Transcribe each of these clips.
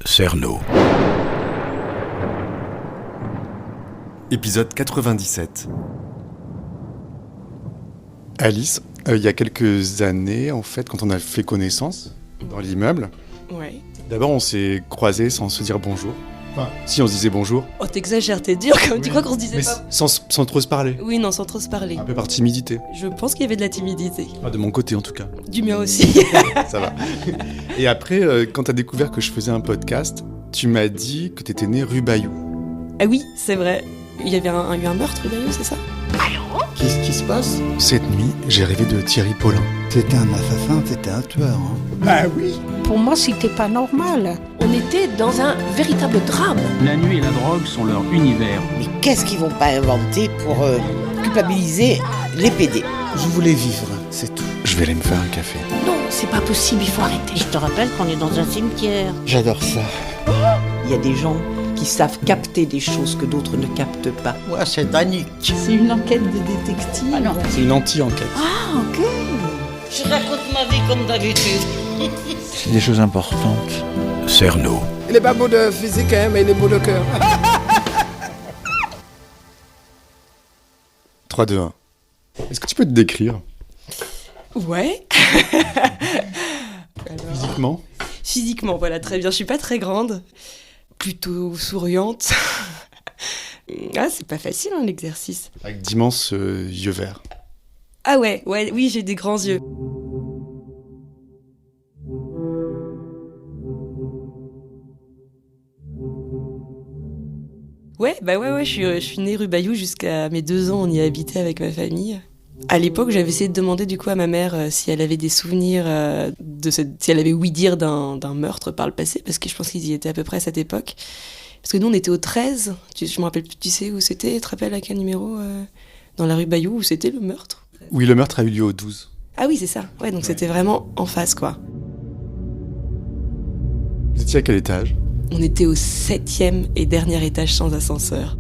Cerno. Épisode 97. Alice, il y a quelques années, en fait, quand on a fait connaissance dans l'immeuble, Ouais. d'abord on s'est croisés sans se dire bonjour. Enfin, si on se disait bonjour, Oh, t'exagères, t'es dur comme tu Oui. crois qu'on se disait mais pas. sans trop se parler. Oui, non, sans trop se parler. Un peu par timidité. Je pense qu'il y avait de la timidité. Ah, de mon côté en tout cas. Du mien aussi. Ça va. Et après, quand t'as découvert que je faisais un podcast, tu m'as dit que t'étais né rue Bayou. Ah oui, c'est vrai. Il y avait eu un meurtre, Bayou, c'est ça? Qu'est-ce qui se passe? Cette nuit, j'ai rêvé de Thierry Paulin. C'était un assassin, c'était un tueur. Hein. Bah oui. Pour moi, c'était pas normal. On était dans un véritable drame. La nuit et la drogue sont leur univers. Mais qu'est-ce qu'ils vont pas inventer pour culpabiliser les PD? Je voulais vivre, c'est tout. Je vais aller me faire un café. Non, c'est pas possible, il faut arrêter. Je te rappelle qu'on est dans un cimetière. J'adore ça. Il y a des gens qui savent capter des choses que d'autres ne captent pas. Ouais, c'est Danique. C'est une enquête de détective. Ah non. C'est une anti-enquête. Ah, ok. Je raconte ma vie comme d'habitude. C'est des choses importantes. Cerno. Il est pas beau de physique, hein, mais il est beau de cœur. 3, 2, 1. Est-ce que tu peux te décrire Ouais. physiquement? Physiquement, voilà, très bien. Je suis pas très grande. Plutôt souriante. Ah, c'est pas facile, hein, l'exercice. Avec d'immenses yeux verts. Ah ouais, oui, j'ai des grands yeux. Ouais, je suis née rue Bayou jusqu'à mes 2 ans, on y habitait avec ma famille. À l'époque, j'avais essayé de demander du coup à ma mère si elle avait des souvenirs si elle avait ouï dire d'un meurtre par le passé, parce que je pense qu'ils y étaient à peu près à cette époque. Parce que nous, on était au 13, je me rappelle plus, tu sais où c'était, tu te rappelles à quel numéro dans la rue Bayou, où c'était le meurtre? Oui, le meurtre a eu lieu au 12. Ah oui, c'est ça, ouais, donc c'était vraiment en face, quoi. Vous étiez à quel étage? On était au 7e et dernier étage sans ascenseur.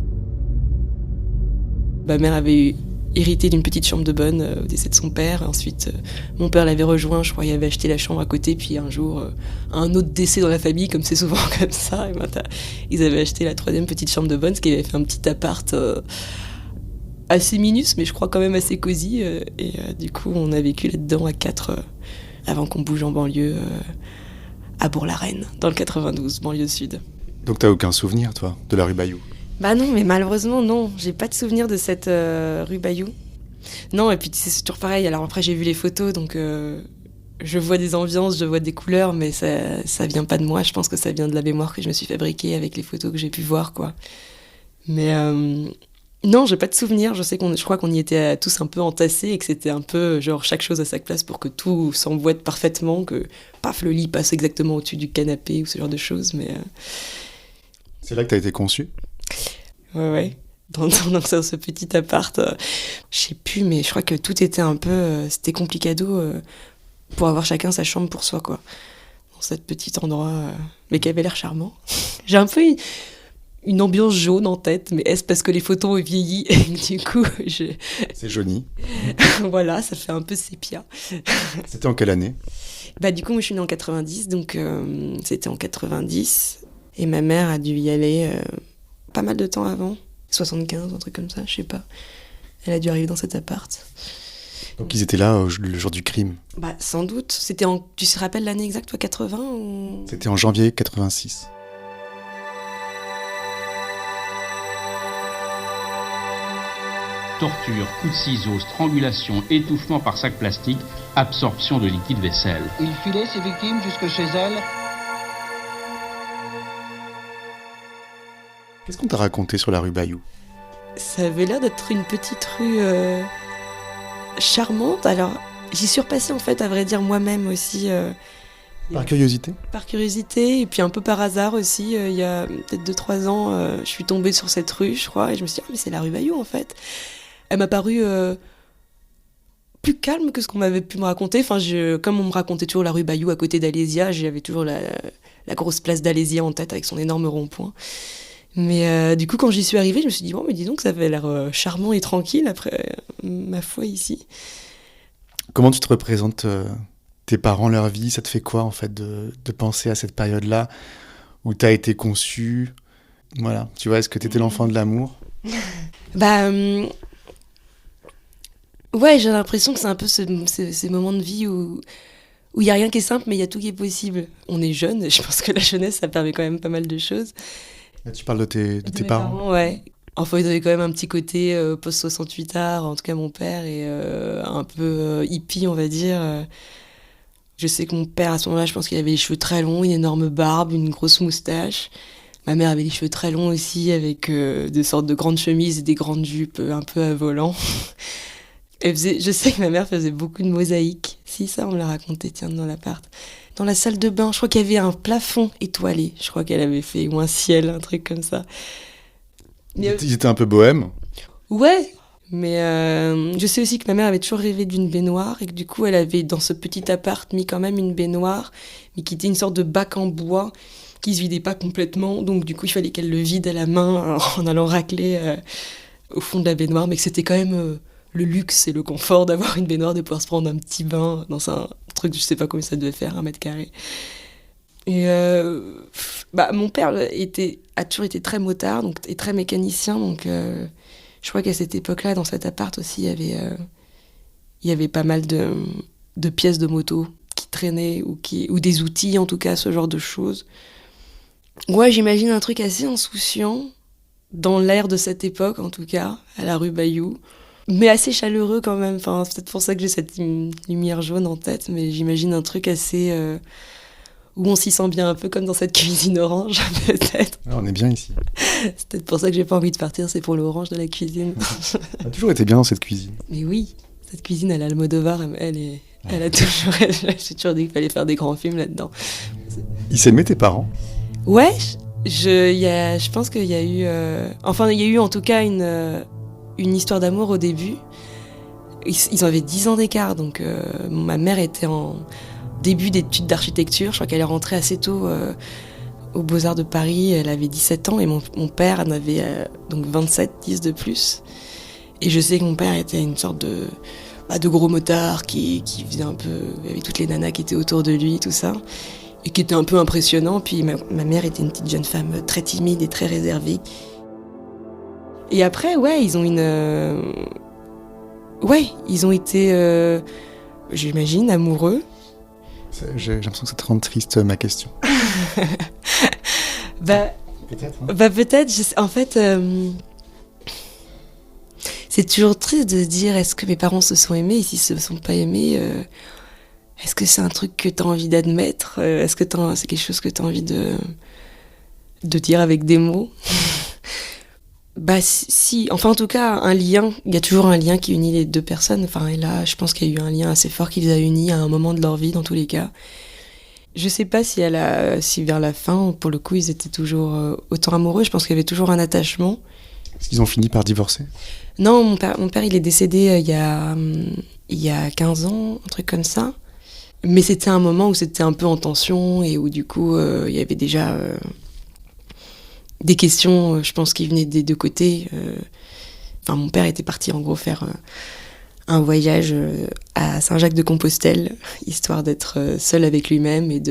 Ma mère avait hérité d'une petite chambre de bonne au décès de son père. Ensuite, mon père l'avait rejoint, je crois, il avait acheté la chambre à côté. Puis un jour, un autre décès dans la famille, comme c'est souvent comme ça. Et ils avaient acheté la 3e petite chambre de bonne, ce qui avait fait un petit appart assez minus, mais je crois quand même assez cosy. Du coup, on a vécu là-dedans à 4 avant qu'on bouge en banlieue. À Bourg-la-Reine, dans le 92, banlieue sud. Donc t'as aucun souvenir, toi, de la rue Bayou? Bah non, mais malheureusement, non. J'ai pas de souvenir de cette rue Bayou. Non, et puis c'est toujours pareil. Alors après, j'ai vu les photos, donc je vois des ambiances, je vois des couleurs, mais ça vient pas de moi. Je pense que ça vient de la mémoire que je me suis fabriquée avec les photos que j'ai pu voir, quoi. Mais non, j'ai pas de souvenir. Je crois qu'on y était tous un peu entassés et que c'était un peu genre chaque chose à sa place pour que tout s'emboîte parfaitement, que paf, le lit passe exactement au-dessus du canapé ou ce genre de choses. Mais C'est là que t'as été conçue? ouais. Dans ce petit appart, je sais plus, mais je crois que tout était un peu, c'était complicado pour avoir chacun sa chambre pour soi, quoi. Dans cet petit endroit, mais qui avait l'air charmant. J'ai un peu une ambiance jaune en tête, mais est-ce parce que les photos ont vieilli et que du coup, C'est joli. voilà, ça fait un peu sépia. C'était en quelle année? Bah du coup, moi je suis née en 90, donc c'était en 90, et ma mère a dû y aller pas mal de temps avant, 75, un truc comme ça, je sais pas. Elle a dû arriver dans cet appart. Donc ils étaient là le jour du crime? Bah sans doute, tu te rappelles l'année exacte, toi, 80 ou... C'était en janvier 86. Torture, coups de ciseaux, strangulation, étouffement par sac plastique, absorption de liquide vaisselle. Il filait ses victimes jusque chez elles. Qu'est-ce qu'on t'a raconté sur la rue Bayou? Ça avait l'air d'être une petite rue charmante. Alors, j'y suis repassée en fait, à vrai dire, moi-même aussi. Par curiosité? Par curiosité, et puis un peu par hasard aussi. Il y a peut-être 2-3 ans, je suis tombée sur cette rue, je crois, et je me suis dit, ah, mais c'est la rue Bayou en fait. Elle m'a paru plus calme que ce qu'on m'avait pu me raconter. Enfin, comme on me racontait toujours la rue Bayou à côté d'Alésia, j'avais toujours la grosse place d'Alésia en tête avec son énorme rond-point. Mais du coup, quand j'y suis arrivée, je me suis dit, bon, mais dis donc, ça avait l'air charmant et tranquille après ma foi ici. Comment tu te représentes tes parents, leur vie? Ça te fait quoi, en fait, de penser à cette période-là où t'as été conçu. Voilà, tu vois, est-ce que t'étais l'enfant de l'amour? Ouais, j'ai l'impression que c'est un peu ces moments de vie où il n'y a rien qui est simple, mais il y a tout qui est possible. On est jeune, et je pense que la jeunesse, ça permet quand même pas mal de choses. Là, tu parles de tes parents. Ouais. Enfin, ils avaient quand même un petit côté post-68 art, en tout cas mon père, et un peu hippie, on va dire. Je sais que mon père, à ce moment-là, je pense qu'il avait les cheveux très longs, une énorme barbe, une grosse moustache. Ma mère avait les cheveux très longs aussi, avec des sortes de grandes chemises et des grandes jupes un peu à volant. Je sais que ma mère faisait beaucoup de mosaïques. Si, ça, on me l'a raconté, tiens, dans l'appart. Dans la salle de bain, je crois qu'il y avait un plafond étoilé. Je crois qu'elle avait fait, ou un ciel, un truc comme ça. Ils étaient un peu bohèmes. Ouais, mais je sais aussi que ma mère avait toujours rêvé d'une baignoire et que du coup, elle avait dans ce petit appart mis quand même une baignoire, mais qui était une sorte de bac en bois qui se vidait pas complètement. Donc du coup, il fallait qu'elle le vide à la main en allant racler au fond de la baignoire, mais que c'était quand même... le luxe et le confort d'avoir une baignoire, de pouvoir se prendre un petit bain dans un truc, je sais pas combien ça devait faire, 1 mètre carré. Et mon père a toujours été très motard et très mécanicien, donc je crois qu'à cette époque-là, dans cet appart aussi, il y avait pas mal de pièces de moto qui traînaient ou des outils, en tout cas, ce genre de choses. Ouais, j'imagine un truc assez insouciant, dans l'air de cette époque, en tout cas, à la rue Bayou. Mais assez chaleureux quand même. Enfin, c'est peut-être pour ça que j'ai cette lumière jaune en tête, mais j'imagine un truc assez... où on s'y sent bien, un peu comme dans cette cuisine orange, peut-être. On est bien ici. C'est peut-être pour ça que j'ai pas envie de partir, c'est pour l'orange de la cuisine. On a toujours été bien dans cette cuisine. Mais oui, cette cuisine à l'Almodovar, elle a toujours... J'ai toujours dit qu'il fallait faire des grands films là-dedans. Ils s'aimaient, tes parents? Ouais, je pense qu'il y a eu... il y a eu en tout cas une histoire d'amour au début. Ils avaient 10 ans d'écart, donc ma mère était en début d'études d'architecture. Je crois qu'elle est rentrée assez tôt aux Beaux-Arts de Paris. Elle avait 17 ans et mon père en avait donc 27, 10 de plus. Et je sais que mon père était une sorte de gros motard qui faisait un peu... Il y avait toutes les nanas qui étaient autour de lui, tout ça, et qui était un peu impressionnant. Puis ma mère était une petite jeune femme très timide et très réservée. Et après, ouais, ils ont été, j'imagine, amoureux. J'ai l'impression que ça te rend triste, ma question. Peut-être. Hein. Peut-être. En fait, c'est toujours triste de se dire, est-ce que mes parents se sont aimés? Et s'ils se sont pas aimés, est-ce que c'est un truc que tu as envie d'admettre? Est-ce que c'est quelque chose que tu as envie de dire avec des mots? Si, enfin en tout cas, un lien, il y a toujours un lien qui unit les deux personnes. Enfin, et là, je pense qu'il y a eu un lien assez fort qui les a unis à un moment de leur vie, dans tous les cas. Je sais pas si vers la fin, pour le coup, ils étaient toujours autant amoureux. Je pense qu'il y avait toujours un attachement. Est-ce qu'ils ont fini par divorcer? Non, mon père, il est décédé il y a 15 ans, un truc comme ça. Mais c'était un moment où c'était un peu en tension et où du coup, il y avait déjà... des questions, je pense, qui venaient des deux côtés. Mon père était parti, en gros, faire un voyage à Saint-Jacques-de-Compostelle, histoire d'être seul avec lui-même, et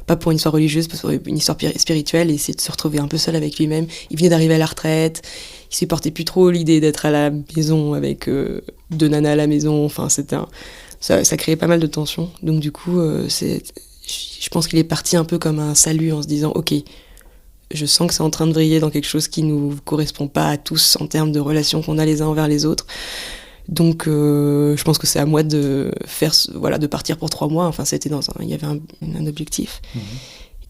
pas pour une histoire religieuse, pas pour une histoire spirituelle, et essayer de se retrouver un peu seul avec lui-même. Il venait d'arriver à la retraite, il supportait plus trop l'idée d'être à la maison avec 2 nanas à la maison. Enfin, ça créait pas mal de tensions. Donc du coup, je pense qu'il est parti un peu comme un salut, en se disant « Ok, je sens que c'est en train de vriller dans quelque chose qui nous correspond pas à tous en termes de relations qu'on a les uns envers les autres. Donc, je pense que c'est à moi de partir pour 3 mois. Enfin, il y avait un objectif. Mmh.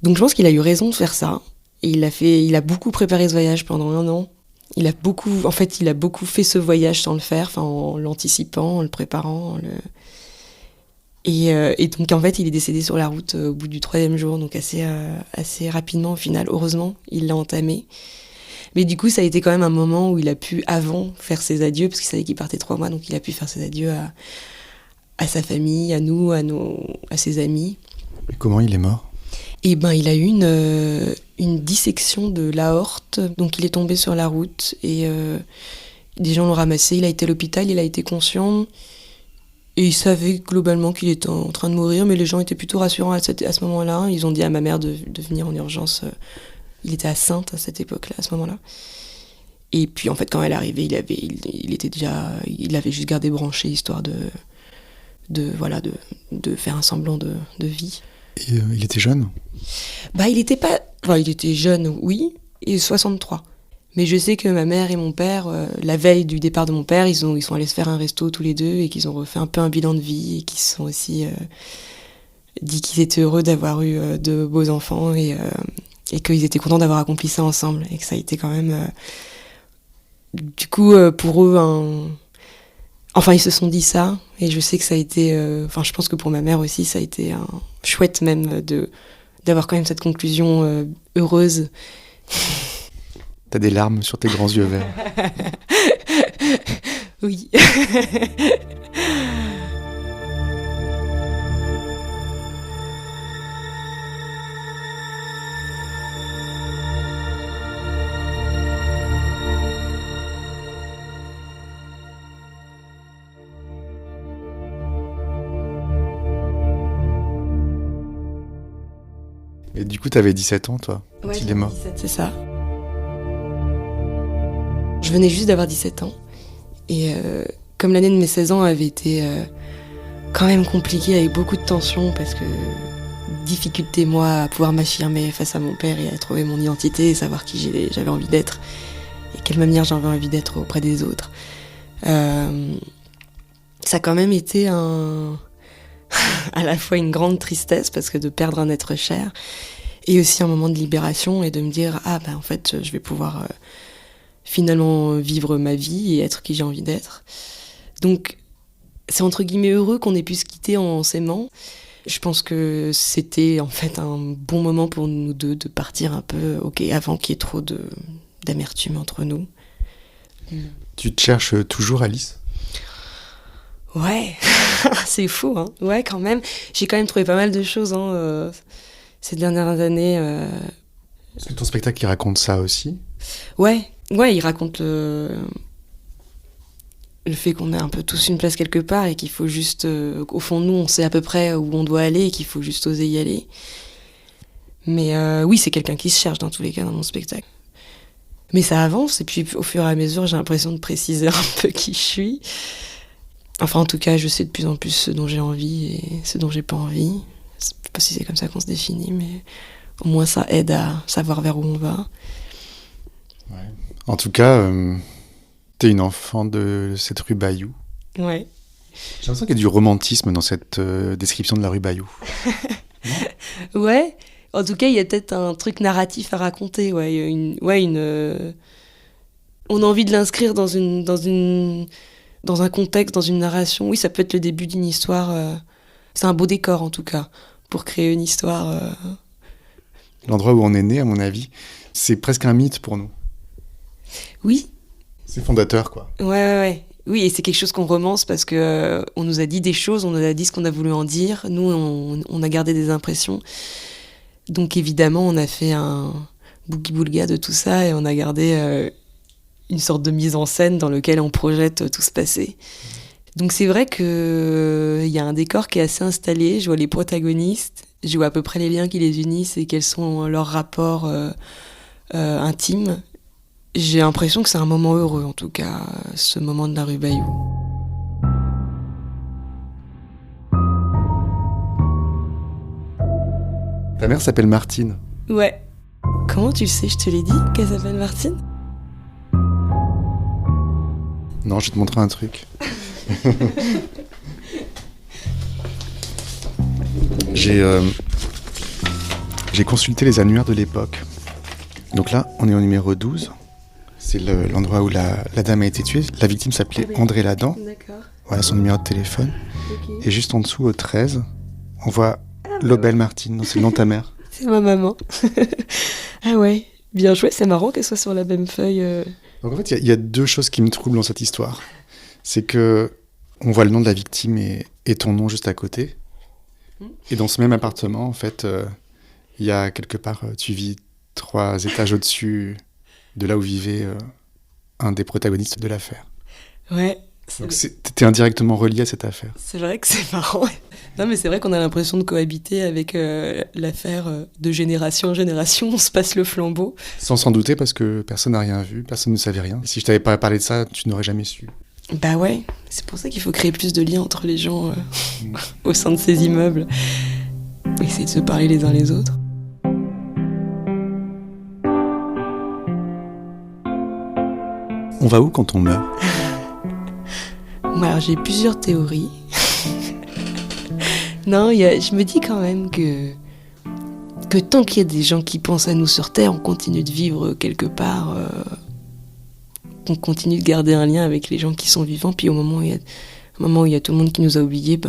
Donc, je pense qu'il a eu raison de faire ça. Et il a beaucoup préparé ce voyage pendant 1 an. Il a beaucoup fait ce voyage sans le faire, en l'anticipant, en le préparant, Et donc, en fait, il est décédé sur la route au bout du 3e jour, donc assez rapidement au final. Heureusement, il l'a entamé. Mais du coup, ça a été quand même un moment où il a pu, avant, faire ses adieux, parce qu'il savait qu'il partait 3 mois, donc il a pu faire ses adieux à sa famille, à nous, à ses amis. Et comment il est mort? Il a eu une dissection de l'aorte, donc il est tombé sur la route, et des gens l'ont ramassé, il a été à l'hôpital, il a été conscient. Et ils savaient globalement qu'il était en train de mourir, mais les gens étaient plutôt rassurants à ce moment-là. Ils ont dit à ma mère de venir en urgence. Il était à Saintes à cette époque-là, à ce moment-là. Et puis en fait, quand elle est arrivée, il avait juste gardé branché, histoire de faire un semblant de vie. Et il était jeune ? Il était jeune, oui, et 63. Mais je sais que ma mère et mon père, la veille du départ de mon père, ils sont allés se faire un resto tous les deux et qu'ils ont refait un peu un bilan de vie et qu'ils se sont aussi dit qu'ils étaient heureux d'avoir eu de beaux enfants et qu'ils étaient contents d'avoir accompli ça ensemble et que ça a été quand même... du coup, pour eux, Enfin, ils se sont dit ça, et je sais que ça a été... je pense que pour ma mère aussi, ça a été chouette même d'avoir quand même cette conclusion heureuse. T'as des larmes sur tes grands yeux verts. Oui. Et du coup, t'avais 17 ans, toi, quand Ouais, il est mort. 17, c'est ça. Je venais juste d'avoir 17 ans. Et comme l'année de mes 16 ans avait été quand même compliquée, avec beaucoup de tensions, parce que difficulté, moi, à pouvoir m'affirmer face à mon père et à trouver mon identité et savoir qui j'avais envie d'être et quelle manière j'avais envie d'être auprès des autres. Ça a quand même été à la fois une grande tristesse, parce que de perdre un être cher, et aussi un moment de libération et de me dire en fait je vais pouvoir finalement vivre ma vie et être qui j'ai envie d'être. Donc c'est entre guillemets heureux qu'on ait pu se quitter en s'aimant. Je pense que c'était en fait un bon moment pour nous deux de partir un peu avant qu'il y ait trop d'amertume entre nous. Tu te cherches toujours, Alice ? Ouais, c'est fou, hein. Ouais, quand même. J'ai quand même trouvé pas mal de choses ces dernières années. Est-ce que ton spectacle, il raconte ça aussi ? Ouais, il raconte le fait qu'on a un peu tous une place quelque part et qu'il faut juste... au fond de nous, on sait à peu près où on doit aller et qu'il faut juste oser y aller. Mais oui, c'est quelqu'un qui se cherche dans tous les cas dans mon spectacle. Mais ça avance, et puis au fur et à mesure, j'ai l'impression de préciser un peu qui je suis. Enfin, en tout cas, je sais de plus en plus ce dont j'ai envie et ce dont j'ai pas envie. Je sais pas si c'est comme ça qu'on se définit, mais au moins ça aide à savoir vers où on va. Ouais. En tout cas, t'es une enfant de cette rue Bayou. Ouais. J'ai l'impression qu'il y a du romantisme dans cette description de la rue Bayou. Ouais. En tout cas, il y a peut-être un truc narratif à raconter. Ouais. On a envie de l'inscrire dans un contexte, dans une narration. Oui, ça peut être le début d'une histoire. C'est un beau décor, en tout cas, pour créer une histoire. L'endroit où on est né, à mon avis, c'est presque un mythe pour nous. Oui. C'est fondateur, quoi. Ouais. Oui, et c'est quelque chose qu'on romance parce que on nous a dit des choses, on nous a dit ce qu'on a voulu en dire. Nous, on a gardé des impressions. Donc, évidemment, on a fait un boogie-boulga de tout ça et on a gardé... une sorte de mise en scène dans lequel on projette tout ce passé. Donc c'est vrai qu'il y a un décor qui est assez installé, je vois les protagonistes, je vois à peu près les liens qui les unissent et quels sont leurs rapports intimes. J'ai l'impression que c'est un moment heureux, en tout cas, ce moment de la rue Bayou. Ta mère s'appelle Martine. Ouais. Comment tu le sais, je te l'ai dit, qu'elle s'appelle Martine ? Non, je vais te montrer un truc. J'ai consulté les annuaires de l'époque. Donc là, on est au numéro 12. C'est l'endroit où la dame a été tuée. La victime s'appelait André Ladan. D'accord. Voilà son numéro de téléphone. Okay. Et juste en dessous, au 13, on voit Lobel Martine. Non, c'est le nom de ta mère. C'est ma maman. Ah ouais, bien joué, c'est marrant qu'elle soit sur la même feuille. Donc en fait, il y a deux choses qui me troublent dans cette histoire. C'est que on voit le nom de la victime et ton nom juste à côté. Et dans ce même appartement, en fait, il y a quelque part, tu vis 3 étages au-dessus de là où vivait un des protagonistes de l'affaire. Ouais, Donc t'étais indirectement relié à cette affaire. C'est vrai que c'est marrant. Non, mais c'est vrai qu'on a l'impression de cohabiter avec l'affaire de génération en génération. On se passe le flambeau. Sans s'en douter, parce que personne n'a rien vu, personne ne savait rien. Si je t'avais pas parlé de ça, tu n'aurais jamais su. Bah ouais, c'est pour ça qu'il faut créer plus de liens entre les gens au sein de ces immeubles. Essayer de se parler les uns les autres. On va où quand on meurt ? Alors j'ai plusieurs théories. Non, je me dis quand même que tant qu'il y a des gens qui pensent à nous sur Terre, on continue de vivre quelque part, on continue de garder un lien avec les gens qui sont vivants, puis au moment où il y a tout le monde qui nous a oubliés,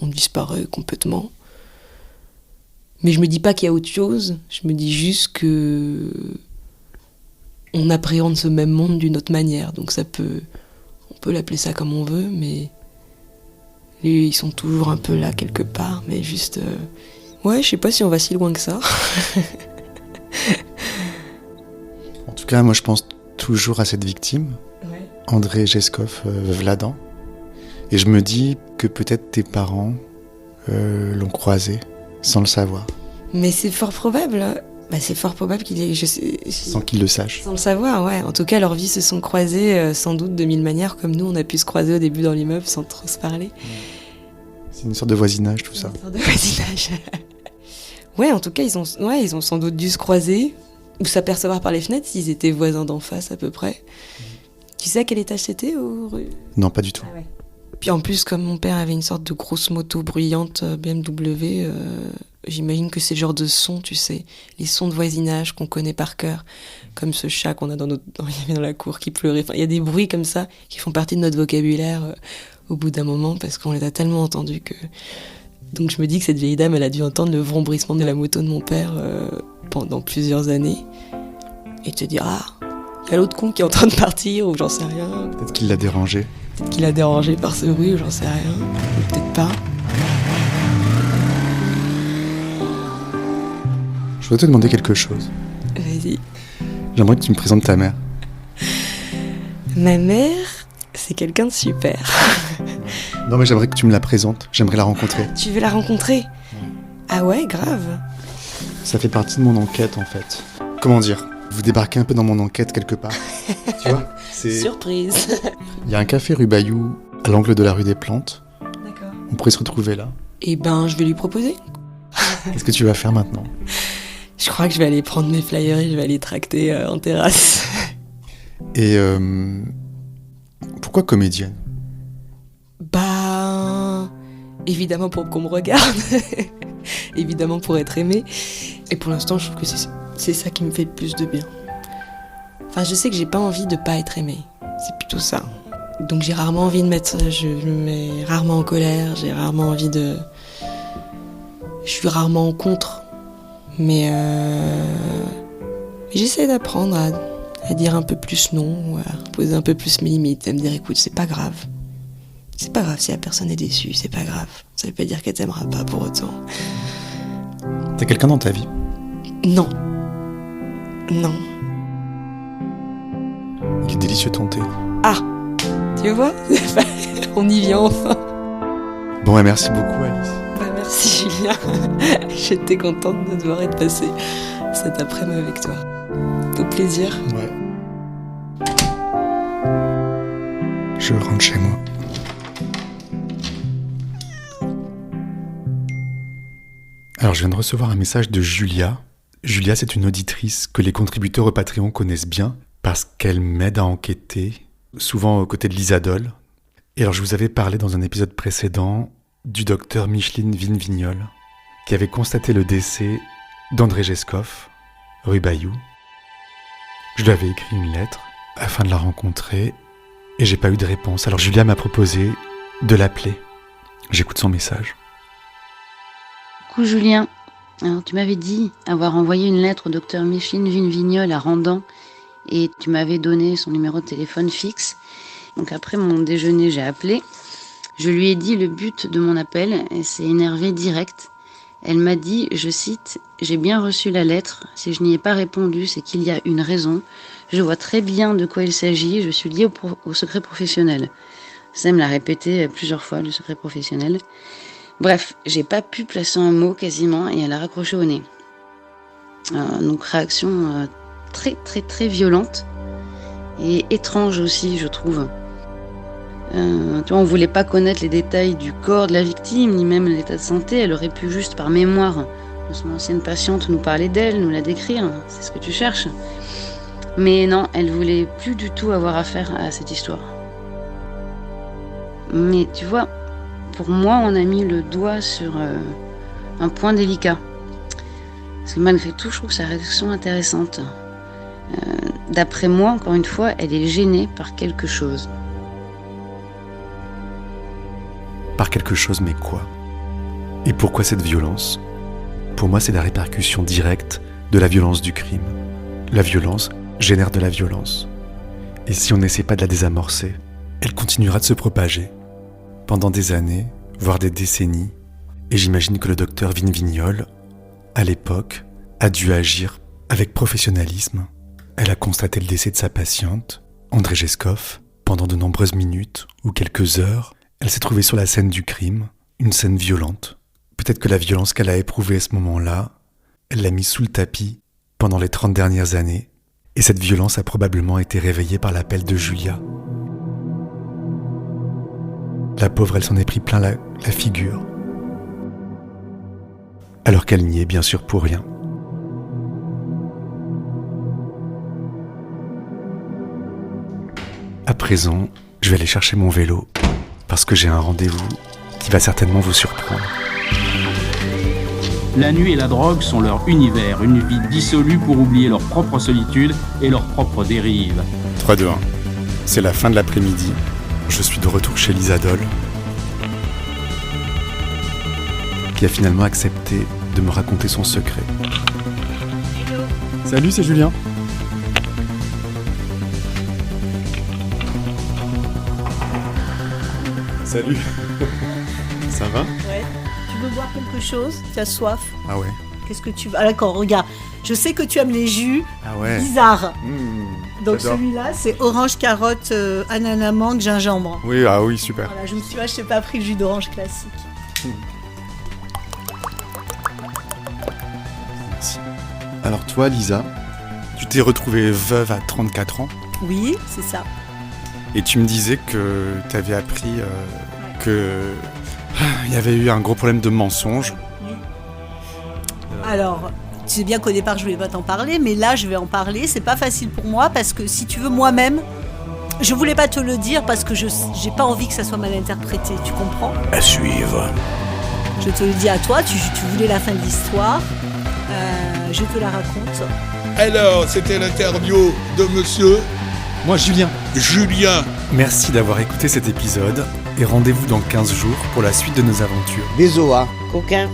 on disparaît complètement. Mais je me dis pas qu'il y a autre chose, je me dis juste que on appréhende ce même monde d'une autre manière, donc on peut l'appeler ça comme on veut, mais ils sont toujours un peu là quelque part, mais juste... Ouais, je sais pas si on va si loin que ça. En tout cas, moi je pense toujours à cette victime, Ouais. André Jeskov Vladan, et je me dis que peut-être tes parents l'ont croisé sans le savoir. Mais c'est fort probable. C'est fort probable qu'il ait... Sans qu'ils le sachent. Sans le savoir, ouais. En tout cas, leurs vies se sont croisées sans doute de mille manières, comme nous, on a pu se croiser au début dans l'immeuble sans trop se parler. C'est une sorte de voisinage, tout ça. Une sorte de voisinage. Ouais, en tout cas, ils ont sans doute dû se croiser ou s'apercevoir par les fenêtres s'ils étaient voisins d'en face à peu près. Tu sais à quel étage c'était aux rues ? Non, pas du tout. Ah ouais. Puis en plus, comme mon père avait une sorte de grosse moto bruyante BMW, j'imagine que c'est le genre de son, tu sais, les sons de voisinage qu'on connaît par cœur, comme ce chat qu'on a dans la cour qui pleurait. Enfin, il y a des bruits comme ça qui font partie de notre vocabulaire au bout d'un moment parce qu'on les a tellement entendus que... Donc je me dis que cette vieille dame, elle a dû entendre le vrombrissement de la moto de mon père pendant plusieurs années et te dire « Ah, il y a l'autre con qui est en train de partir » ou j'en sais rien. Peut-être qu'il l'a dérangé. Peut-être qu'il a dérangé par ce bruit ou j'en sais rien. Ou peut-être pas. Je voudrais te demander quelque chose. Vas-y. J'aimerais que tu me présentes ta mère. Ma mère, c'est quelqu'un de super. Non, mais j'aimerais que tu me la présentes. J'aimerais la rencontrer. Tu veux la rencontrer ? Ah ouais, grave. Ça fait partie de mon enquête, en fait. Comment dire ? Vous débarquez un peu dans mon enquête quelque part. Tu vois ? Surprise. Il y a un café rue Bayou, à l'angle de la rue des Plantes. D'accord. On pourrait se retrouver là. Eh ben, je vais lui proposer. Qu'est-ce que tu vas faire maintenant ? Je crois que je vais aller prendre mes flyers et je vais aller tracter en terrasse. Et pourquoi comédienne ? Évidemment pour qu'on me regarde. Évidemment pour être aimée. Et pour l'instant, je trouve que c'est ça qui me fait le plus de bien. Enfin, je sais que j'ai pas envie de pas être aimée. C'est plutôt ça. Donc j'ai rarement envie de je me mets rarement en colère, j'ai rarement envie de... Je suis rarement en contre. Mais j'essaie d'apprendre à dire un peu plus non, ou à poser un peu plus mes limites, à me dire écoute, c'est pas grave. C'est pas grave si la personne est déçue, c'est pas grave. Ça veut pas dire qu'elle t'aimera pas pour autant. T'as quelqu'un dans ta vie ? Non. Non. Il est délicieux ton thé. Ah, tu vois, on y vient enfin. Bon, merci beaucoup Alice. Merci Julien. J'étais contente de devoir être passée cet après-midi avec toi. Au plaisir. Ouais. Je rentre chez moi. Alors, je viens de recevoir un message de Julia. Julia, c'est une auditrice que les contributeurs au Patreon connaissent bien parce qu'elle m'aide à enquêter, souvent aux côtés de Lisa Doll. Et alors, je vous avais parlé dans un épisode précédent du docteur Micheline Vinvignol qui avait constaté le décès d'André Jeskov, rue Bayou. Je lui avais écrit une lettre afin de la rencontrer et j'ai pas eu de réponse. Alors Julia m'a proposé de l'appeler. J'écoute son message. Coucou Julien, alors tu m'avais dit avoir envoyé une lettre au docteur Micheline Vinvignol à Randan et tu m'avais donné son numéro de téléphone fixe. Donc après mon déjeuner, j'ai appelé. Je lui ai dit le but de mon appel et s'est énervée direct. Elle m'a dit, je cite, « J'ai bien reçu la lettre. Si je n'y ai pas répondu, c'est qu'il y a une raison. Je vois très bien de quoi il s'agit. Je suis liée au secret professionnel. Ça me l'a répété plusieurs fois, le secret professionnel. Bref, j'ai pas pu placer un mot quasiment et elle a raccroché au nez. Donc réaction très très très violente et étrange aussi, je trouve. Tu vois, on voulait pas connaître les détails du corps de la victime, ni même l'état de santé. Elle aurait pu juste par mémoire de son ancienne patiente nous parler d'elle, nous la décrire. C'est ce que tu cherches. Mais non, elle voulait plus du tout avoir affaire à cette histoire. Mais tu vois, pour moi, on a mis le doigt sur un point délicat. Parce que malgré tout, je trouve sa réaction intéressante. D'après moi, encore une fois, elle est gênée par quelque chose. Par quelque chose, mais quoi? Et pourquoi cette violence? Pour moi, c'est la répercussion directe de la violence du crime. La violence génère de la violence. Et si on n'essaie pas de la désamorcer, elle continuera de se propager pendant des années, voire des décennies. Et j'imagine que le docteur Vinvignol, à l'époque, a dû agir avec professionnalisme. Elle a constaté le décès de sa patiente, André Geskov, pendant de nombreuses minutes ou quelques heures. Elle s'est trouvée sur la scène du crime, une scène violente. Peut-être que la violence qu'elle a éprouvée à ce moment-là, elle l'a mise sous le tapis pendant les 30 dernières années. Et cette violence a probablement été réveillée par l'appel de Julia. La pauvre, elle s'en est pris plein la figure. Alors qu'elle n'y est bien sûr pour rien. À présent, je vais aller chercher mon vélo, parce que j'ai un rendez-vous qui va certainement vous surprendre. La nuit et la drogue sont leur univers, une vie dissolue pour oublier leur propre solitude et leur propre dérive. 3, 2, 1. C'est la fin de l'après-midi. Je suis de retour chez Lisa Doll, qui a finalement accepté de me raconter son secret. Hello. Salut, c'est Julien. Salut. Ça va? Ouais. Tu veux boire quelque chose? Tu as soif? Ah ouais. Qu'est-ce que tu veux? Ah d'accord, regarde. Je sais que tu aimes les jus bizarres. Donc j'adore. celui-là, c'est orange, carotte, ananas, mangue, gingembre. Oui, ah oui, super. Voilà, je me suis dit, je t'ai pas pris le jus d'orange classique. Merci. Alors toi, Lisa, tu t'es retrouvée veuve à 34 ans. Oui, c'est ça. Et tu me disais que tu avais appris que il y avait eu un gros problème de mensonge. Oui. Alors, tu sais bien qu'au départ, je voulais pas t'en parler, mais là, je vais en parler. C'est pas facile pour moi parce que si tu veux, moi-même, je voulais pas te le dire parce que j'ai pas envie que ça soit mal interprété. Tu comprends? À suivre. Je te le dis à toi. Tu voulais la fin de l'histoire. Je te la raconte. Alors, c'était l'interview de monsieur Moi, Julien. Julien. Merci d'avoir écouté cet épisode et rendez-vous dans 15 jours pour la suite de nos aventures. Bisous, hein. Coquin.